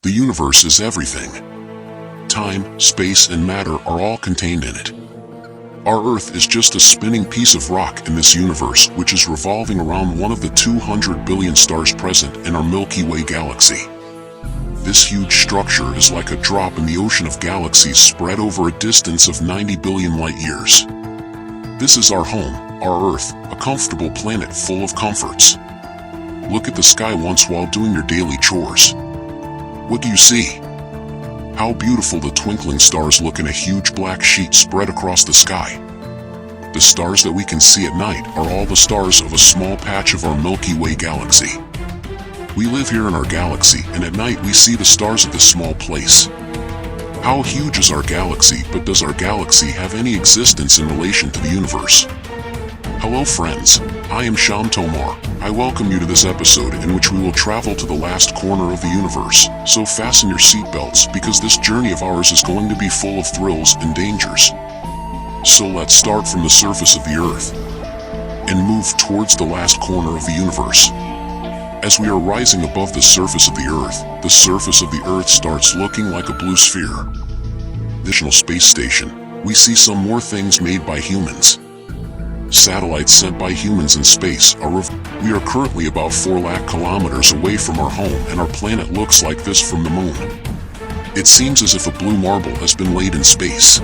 The universe is everything. Time, space, and matter are all contained in it. Our Earth is just a spinning piece of rock in this universe, which is revolving around one of the 200 billion stars present in our Milky Way galaxy. This huge structure is like a drop in the ocean of galaxies spread over a distance of 90 billion light-years. This is our home, our Earth, a comfortable planet full of comforts. Look at the sky once while doing your daily chores. What do you see? How beautiful the twinkling stars look in a huge black sheet spread across the sky. The stars that we can see at night are all the stars of a small patch of our Milky Way galaxy. We live here in our galaxy, and at night we see the stars of this small place. How huge is our galaxy, but does our galaxy have any existence in relation to the universe? Hello friends, I am Sham Tomar. I welcome you to this episode in which we will travel to the last corner of the universe, so fasten your seatbelts because this journey of ours is going to be full of thrills and dangers. So let's start from the surface of the Earth and move towards the last corner of the universe. As we are rising above the surface of the surface of the Earth starts looking like a blue sphere. Additional space station, we see some more things made by humans. Satellites sent by humans in space we are currently about 4 lakh kilometers away from our home, and our planet looks like this from the moon. It seems as if a blue marble has been laid in space.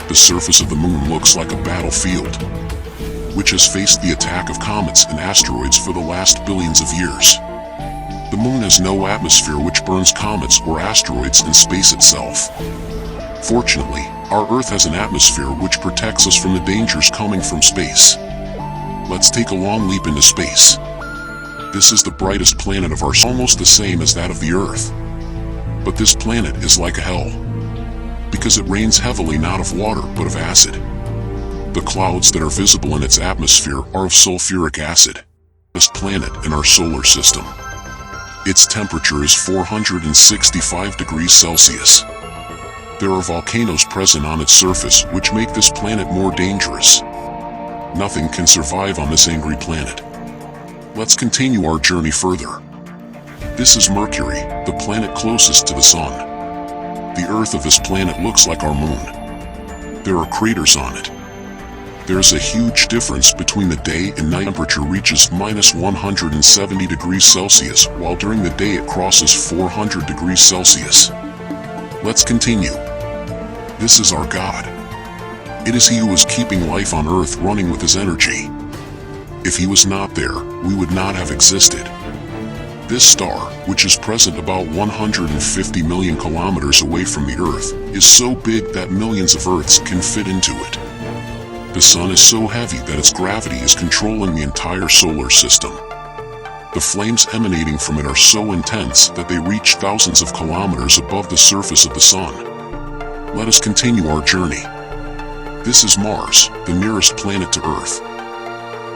The surface of the moon looks like a battlefield, which has faced the attack of comets and asteroids for the last billions of years. The moon has no atmosphere which burns comets or asteroids in space itself. Fortunately, our Earth has an atmosphere which protects us from the dangers coming from space. Let's take a long leap into space. This is the brightest planet of ours, almost the same as that of the Earth. But this planet is like a hell, because it rains heavily not of water but of acid. The clouds that are visible in its atmosphere are of sulfuric acid. This planet in our solar system. Its temperature is 465 degrees Celsius. There are volcanoes present on its surface which make this planet more dangerous. Nothing can survive on this angry planet. Let's continue our journey further. This is Mercury, the planet closest to the Sun. The Earth of this planet looks like our moon. There are craters on it. There is a huge difference between the day and night. Temperature reaches minus 170 degrees Celsius, while during the day it crosses 400 degrees Celsius. Let's continue. This is our God. It is He who is keeping life on Earth running with His energy. If He was not there, we would not have existed. This star, which is present about 150 million kilometers away from the Earth, is so big that millions of Earths can fit into it. The Sun is so heavy that its gravity is controlling the entire solar system. The flames emanating from it are so intense that they reach thousands of kilometers above the surface of the Sun. Let us continue our journey. This is Mars, the nearest planet to Earth.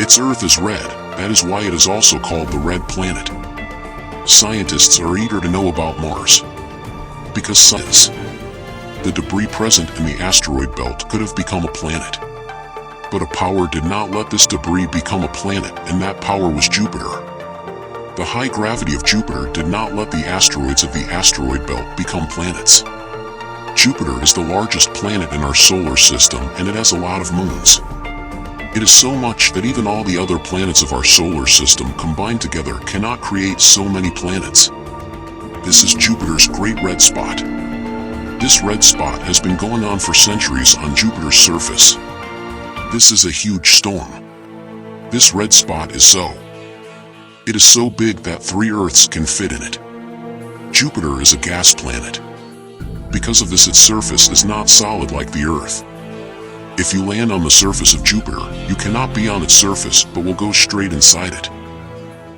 Its Earth is red, that is why it is also called the Red Planet. Scientists are eager to know about Mars, because science, the debris present in the asteroid belt could have become a planet. But a power did not let this debris become a planet, and that power was Jupiter. The high gravity of Jupiter did not let the asteroids of the asteroid belt become planets. Jupiter is the largest planet in our solar system, and it has a lot of moons. It is so much that even all the other planets of our solar system combined together cannot create so many planets. This is Jupiter's Great Red Spot. This red spot has been going on for centuries on Jupiter's surface. This is a huge storm. This red spot is It is so big that 3 Earths can fit in it. Jupiter is a gas planet. Because of this, its surface is not solid like the Earth. If you land on the surface of Jupiter, you cannot be on its surface but will go straight inside it.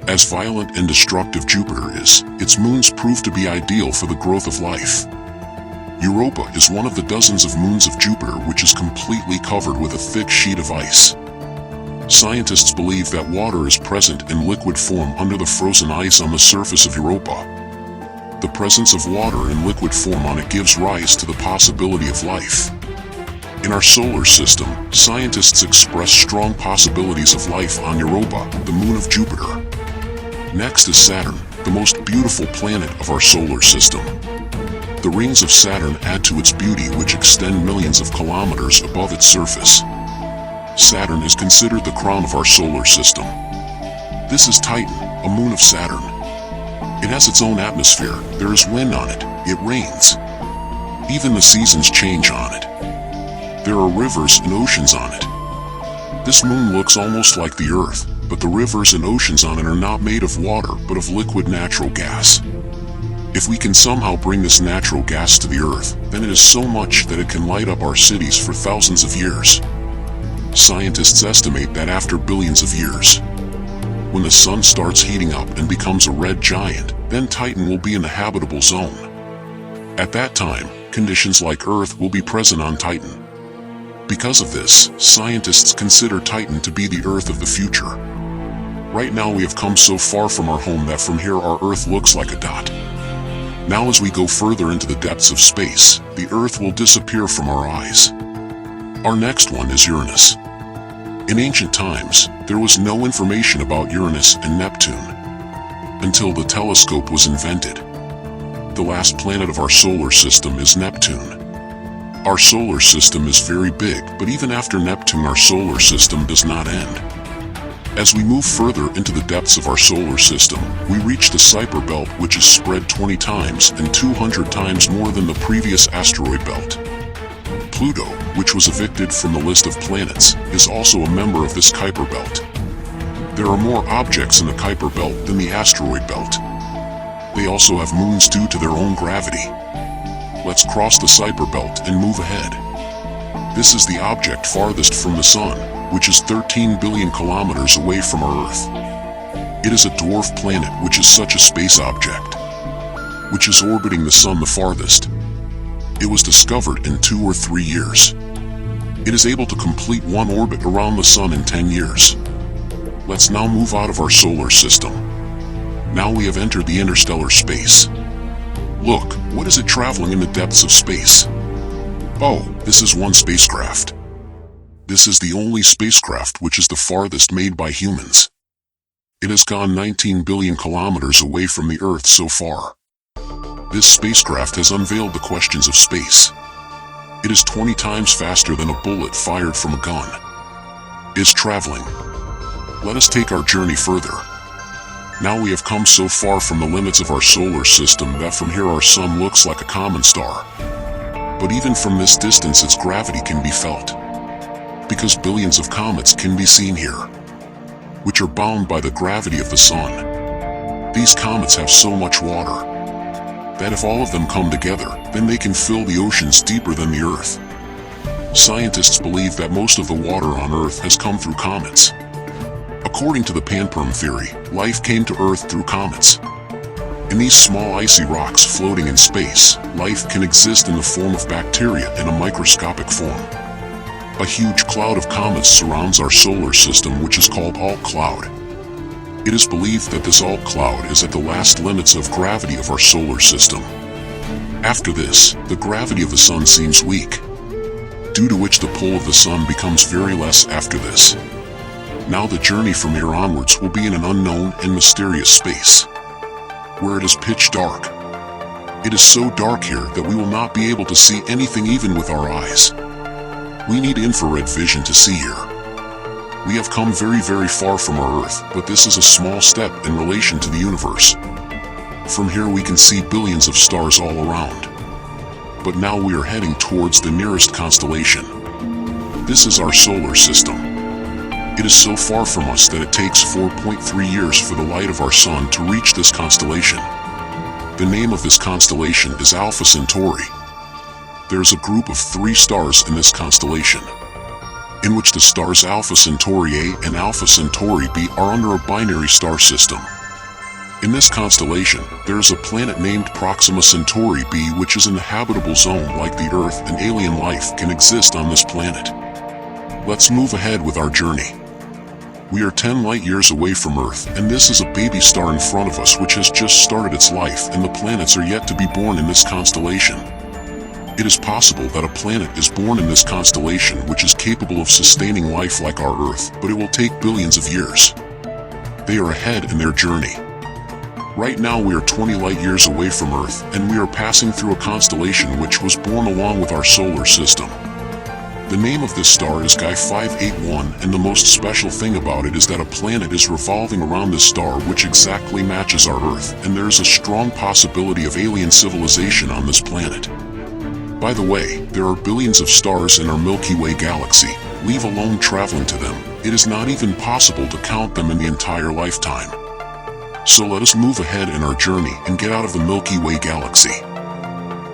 As violent and destructive Jupiter is, its moons prove to be ideal for the growth of life. Europa is one of the dozens of moons of Jupiter which is completely covered with a thick sheet of ice. Scientists believe that water is present in liquid form under the frozen ice on the surface of Europa. The presence of water in liquid form on it gives rise to the possibility of life. In our solar system, scientists express strong possibilities of life on Europa, the moon of Jupiter. Next is Saturn, the most beautiful planet of our solar system. The rings of Saturn add to its beauty, which extend millions of kilometers above its surface. Saturn is considered the crown of our solar system. This is Titan, a moon of Saturn. It has its own atmosphere, there is wind on it, it rains. Even the seasons change on it. There are rivers and oceans on it. This moon looks almost like the Earth, but the rivers and oceans on it are not made of water but of liquid natural gas. If we can somehow bring this natural gas to the Earth, then it is so much that it can light up our cities for thousands of years. Scientists estimate that after billions of years, when the sun starts heating up and becomes a red giant, then Titan will be in the habitable zone. At that time, conditions like Earth will be present on Titan. Because of this, scientists consider Titan to be the Earth of the future. Right now we have come so far from our home that from here our Earth looks like a dot. Now as we go further into the depths of space, the Earth will disappear from our eyes. Our next one is Uranus. In ancient times, there was no information about Uranus and Neptune until the telescope was invented. The last planet of our solar system is Neptune. Our solar system is very big, but even after Neptune our solar system does not end. As we move further into the depths of our solar system, we reach the Kuiper belt, which is spread 20 times and 200 times more than the previous asteroid belt. Pluto, which was evicted from the list of planets, is also a member of this Kuiper belt. There are more objects in the Kuiper belt than the asteroid belt. They also have moons due to their own gravity. Let's cross the Kuiper belt and move ahead. This is the object farthest from the Sun, which is 13 billion kilometers away from our Earth. It is a dwarf planet, which is such a space object, which is orbiting the Sun the farthest. It was discovered in 2 or 3 years. It is able to complete one orbit around the Sun in 10 years. Let's now move out of our solar system. Now we have entered the interstellar space. Look, what is it traveling in the depths of space? Oh, this is one spacecraft. This is the only spacecraft which is the farthest made by humans. It has gone 19 billion kilometers away from the Earth so far. This spacecraft has unveiled the questions of space. It is 20 times faster than a bullet fired from a gun. It's traveling. Let us take our journey further. Now we have come so far from the limits of our solar system that from here our Sun looks like a common star. But even from this distance its gravity can be felt, because billions of comets can be seen here, which are bound by the gravity of the Sun. These comets have so much water that if all of them come together, then they can fill the oceans deeper than the Earth. Scientists believe that most of the water on Earth has come through comets. According to the Panperm theory, life came to Earth through comets. In these small icy rocks floating in space, life can exist in the form of bacteria in a microscopic form. A huge cloud of comets surrounds our solar system, which is called Oort cloud. It is believed that this Oort cloud is at the last limits of gravity of our solar system. After this, the gravity of the Sun seems weak, due to which the pull of the Sun becomes very less after this. Now the journey from here onwards will be in an unknown and mysterious space, where it is pitch dark. It is so dark here that we will not be able to see anything even with our eyes. We need infrared vision to see here. We have come very far from our Earth, but this is a small step in relation to the universe. From here we can see billions of stars all around. But now we are heading towards the nearest constellation. This is our solar system. It is so far from us that it takes 4.3 years for the light of our Sun to reach this constellation. The name of this constellation is Alpha Centauri. There is a group of 3 stars in this constellation, in which the stars Alpha Centauri A and Alpha Centauri B are under a binary star system. In this constellation, there is a planet named Proxima Centauri B, which is in the habitable zone like the Earth, and alien life can exist on this planet. Let's move ahead with our journey. We are 10 light years away from Earth, and this is a baby star in front of us which has just started its life, and the planets are yet to be born in this constellation. It is possible that a planet is born in this constellation which is capable of sustaining life like our Earth, but it will take billions of years. They are ahead in their journey. Right now we are 20 light years away from Earth, and we are passing through a constellation which was born along with our solar system. The name of this star is Guy 581, and the most special thing about it is that a planet is revolving around this star which exactly matches our Earth, and there is a strong possibility of alien civilization on this planet. By the way, there are billions of stars in our Milky Way galaxy. Leave alone traveling to them, it is not even possible to count them in the entire lifetime. So let us move ahead in our journey and get out of the Milky Way galaxy.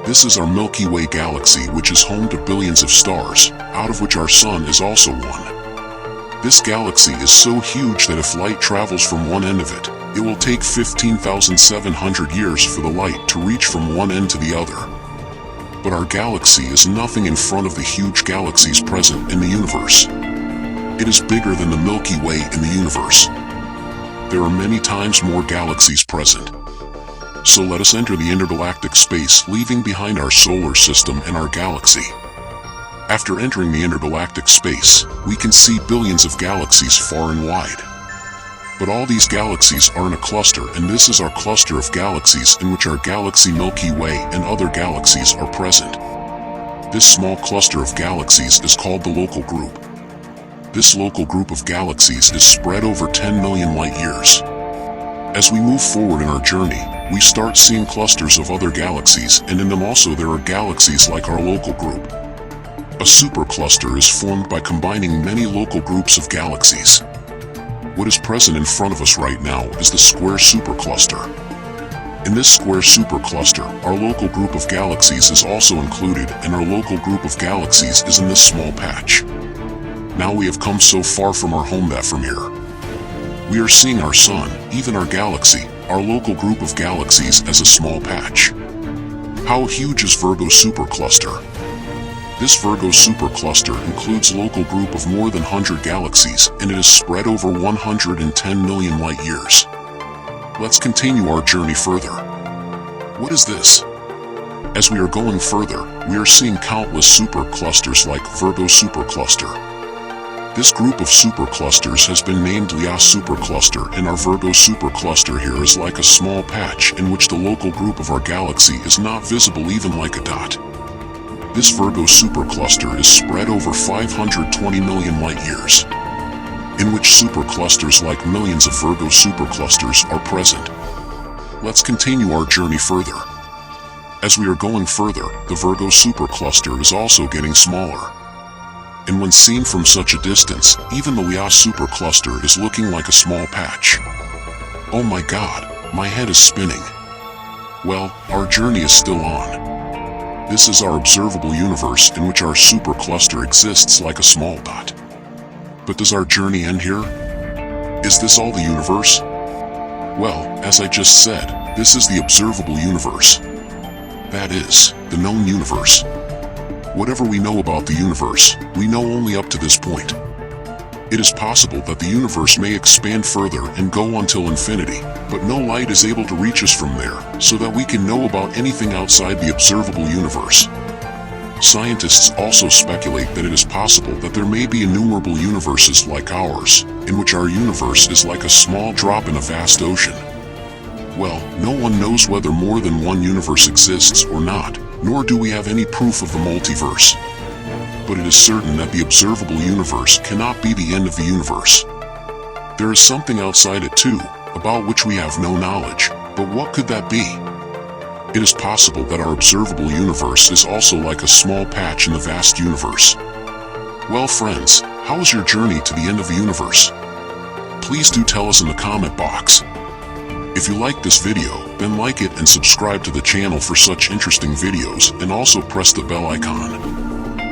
This is our Milky Way galaxy, which is home to billions of stars, out of which our Sun is also one. This galaxy is so huge that if light travels from one end of it, it will take 15,700 years for the light to reach from one end to the other. But our galaxy is nothing in front of the huge galaxies present in the universe. It is bigger than the Milky Way in the universe. There are many times more galaxies present. So let us enter the intergalactic space, leaving behind our solar system and our galaxy. After entering the intergalactic space, we can see billions of galaxies far and wide. But all these galaxies are in a cluster, and this is our cluster of galaxies in which our galaxy Milky Way and other galaxies are present. This small cluster of galaxies is called the local group. This local group of galaxies is spread over 10 million light years. As we move forward in our journey, we start seeing clusters of other galaxies, and in them also there are galaxies like our local group. A supercluster is formed by combining many local groups of galaxies. What is present in front of us right now is the square supercluster. In this square supercluster, our local group of galaxies is also included, and our local group of galaxies is in this small patch. Now we have come so far from our home that from here, we are seeing our Sun, even our galaxy, our local group of galaxies, as a small patch. How huge is Virgo supercluster? This Virgo supercluster includes local group of more than 100 galaxies, and it is spread over 110 million light years. Let's continue our journey further. What is this? As we are going further, we are seeing countless superclusters like Virgo supercluster. This group of superclusters has been named Lea supercluster, and our Virgo supercluster here is like a small patch in which the local group of our galaxy is not visible even like a dot. This Virgo supercluster is spread over 520 million light years, in which superclusters like millions of Virgo superclusters are present. Let's continue our journey further. As we are going further, the Virgo supercluster is also getting smaller. And when seen from such a distance, even the Lea supercluster is looking like a small patch. Oh my god, my head is spinning. Well, our journey is still on. This is our observable universe in which our supercluster exists like a small dot. But does our journey end here? Is this all the universe? Well, as I just said, this is the observable universe. That is, the known universe. Whatever we know about the universe, we know only up to this point. It is possible that the universe may expand further and go until infinity, but no light is able to reach us from there, so that we can know about anything outside the observable universe. Scientists also speculate that it is possible that there may be innumerable universes like ours, in which our universe is like a small drop in a vast ocean. Well, no one knows whether more than one universe exists or not, nor do we have any proof of the multiverse. But it is certain that the observable universe cannot be the end of the universe. There is something outside it too, about which we have no knowledge, but what could that be? It is possible that our observable universe is also like a small patch in the vast universe. Well friends, how was your journey to the end of the universe? Please do tell us in the comment box. If you like this video, then like it and subscribe to the channel for such interesting videos, and also press the bell icon.